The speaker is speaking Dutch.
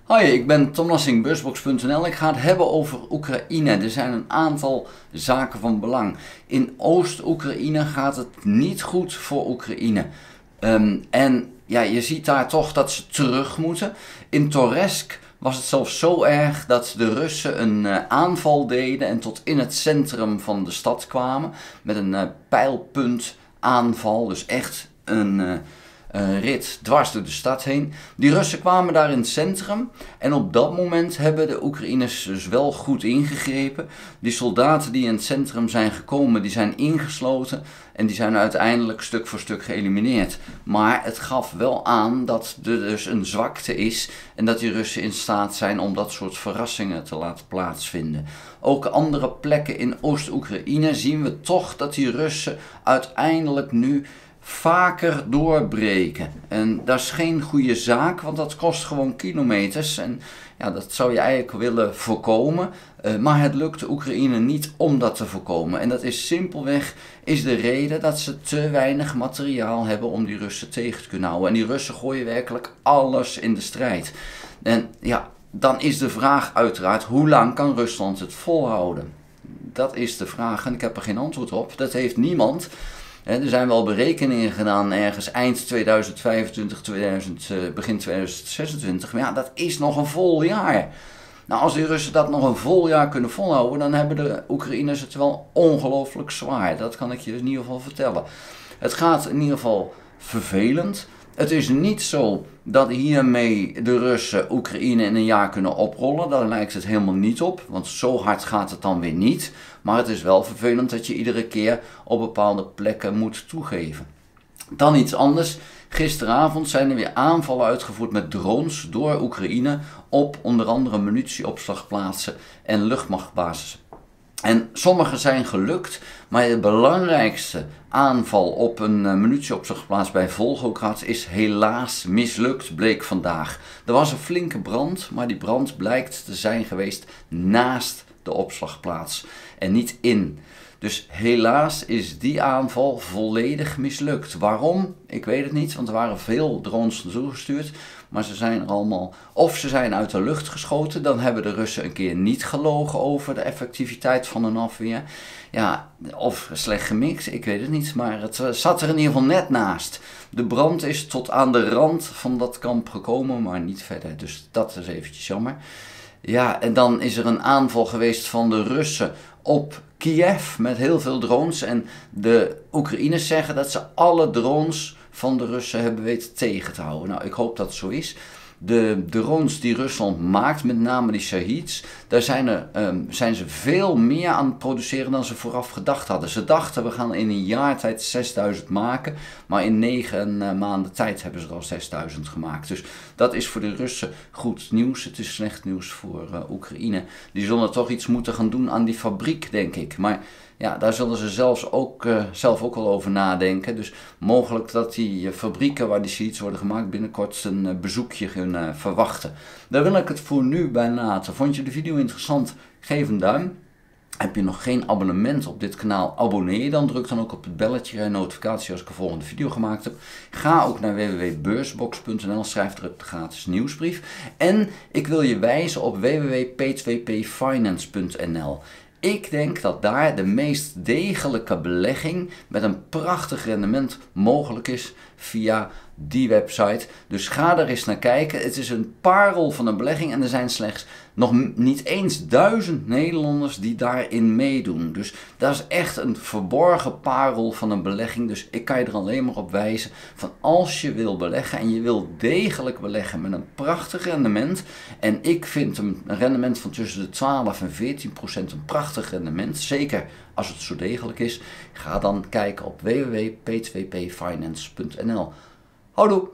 Hoi, ik ben Tom Lassing, beursbox.nl. Ik ga het hebben over Oekraïne. Er zijn een aantal zaken van belang. In Oost-Oekraïne gaat het niet goed voor Oekraïne. En ja, je ziet daar toch dat ze terug moeten. In Toretsk was het zelfs zo erg dat de Russen een aanval deden en tot in het centrum van de stad kwamen. Met een pijlpuntaanval, dus echt een rit dwars door de stad heen. Die Russen kwamen daar in het centrum en op dat moment hebben de Oekraïners dus wel goed ingegrepen. Die soldaten die in het centrum zijn gekomen, die zijn ingesloten en die zijn uiteindelijk stuk voor stuk geëlimineerd. Maar het gaf wel aan dat er dus een zwakte is en dat die Russen in staat zijn om dat soort verrassingen te laten plaatsvinden. Ook andere plekken in Oost-Oekraïne zien we toch dat die Russen uiteindelijk nu vaker doorbreken. En dat is geen goede zaak, want dat kost gewoon kilometers. En ja, dat zou je eigenlijk willen voorkomen. Maar het lukt de Oekraïne niet om dat te voorkomen. En dat is simpelweg de reden dat ze te weinig materiaal hebben om die Russen tegen te kunnen houden. En die Russen gooien werkelijk alles in de strijd. En ja, dan is de vraag uiteraard, hoe lang kan Rusland het volhouden? Dat is de vraag en ik heb er geen antwoord op. Dat heeft niemand. Er zijn wel berekeningen gedaan ergens eind 2025, begin 2026. Maar ja, dat is nog een vol jaar. Nou, als die Russen dat nog een vol jaar kunnen volhouden, dan hebben de Oekraïners het wel ongelooflijk zwaar. Dat kan ik je in ieder geval vertellen. Het gaat in ieder geval vervelend. Het is niet zo dat hiermee de Russen Oekraïne in een jaar kunnen oprollen. Daar lijkt het helemaal niet op, want zo hard gaat het dan weer niet. Maar het is wel vervelend dat je iedere keer op bepaalde plekken moet toegeven. Dan iets anders. Gisteravond zijn er weer aanvallen uitgevoerd met drones door Oekraïne op onder andere munitieopslagplaatsen en luchtmachtbases. En sommige zijn gelukt, maar de belangrijkste aanval op een munitieopslagplaats bij Volgograd is helaas mislukt, bleek vandaag. Er was een flinke brand, maar die brand blijkt te zijn geweest naast de opslagplaats en niet in. Dus helaas is die aanval volledig mislukt. Waarom? Ik weet het niet, want er waren veel drones naartoe gestuurd. Maar ze zijn er allemaal, of ze zijn uit de lucht geschoten, dan hebben de Russen een keer niet gelogen over de effectiviteit van hun afweer. Ja, of slecht gemixt, ik weet het niet, maar het zat er in ieder geval net naast. De brand is tot aan de rand van dat kamp gekomen, maar niet verder. Dus dat is eventjes jammer. Ja, en dan is er een aanval geweest van de Russen op Kiev met heel veel drones. En de Oekraïners zeggen dat ze alle drones van de Russen hebben weten tegen te houden. Nou, ik hoop dat het zo is. De drones die Rusland maakt, met name die Shahids, daar zijn ze veel meer aan het produceren dan ze vooraf gedacht hadden. Ze dachten, we gaan in een jaar tijd 6000 maken, maar in 9 maanden tijd hebben ze er al 6000 gemaakt. Dus dat is voor de Russen goed nieuws. Het is slecht nieuws voor Oekraïne. Die zullen toch iets moeten gaan doen aan die fabriek, denk ik. Maar ja, daar zullen ze zelf ook wel over nadenken. Dus mogelijk dat die fabrieken waar die sheets worden gemaakt binnenkort een bezoekje gaan verwachten. Daar wil ik het voor nu bij laten. Vond je de video interessant? Geef een duim. Heb je nog geen abonnement op dit kanaal? Abonneer je dan. Druk dan ook op het belletje en notificatie als ik een volgende video gemaakt heb. Ga ook naar www.beursbox.nl. Schrijf er op de gratis nieuwsbrief. En ik wil je wijzen op www.p2pfinance.nl. Ik denk dat daar de meest degelijke belegging met een prachtig rendement mogelijk is via die website. Dus ga er eens naar kijken. Het is een parel van een belegging en er zijn slechts nog niet eens 1000 Nederlanders die daarin meedoen. Dus dat is echt een verborgen parel van een belegging. Dus ik kan je er alleen maar op wijzen van als je wil beleggen en je wil degelijk beleggen met een prachtig rendement. En ik vind een rendement van tussen de 12 en 14% een prachtig rendement. Zeker als het zo degelijk is. Ga dan kijken op www.p2pfinance.nl. Houdoe!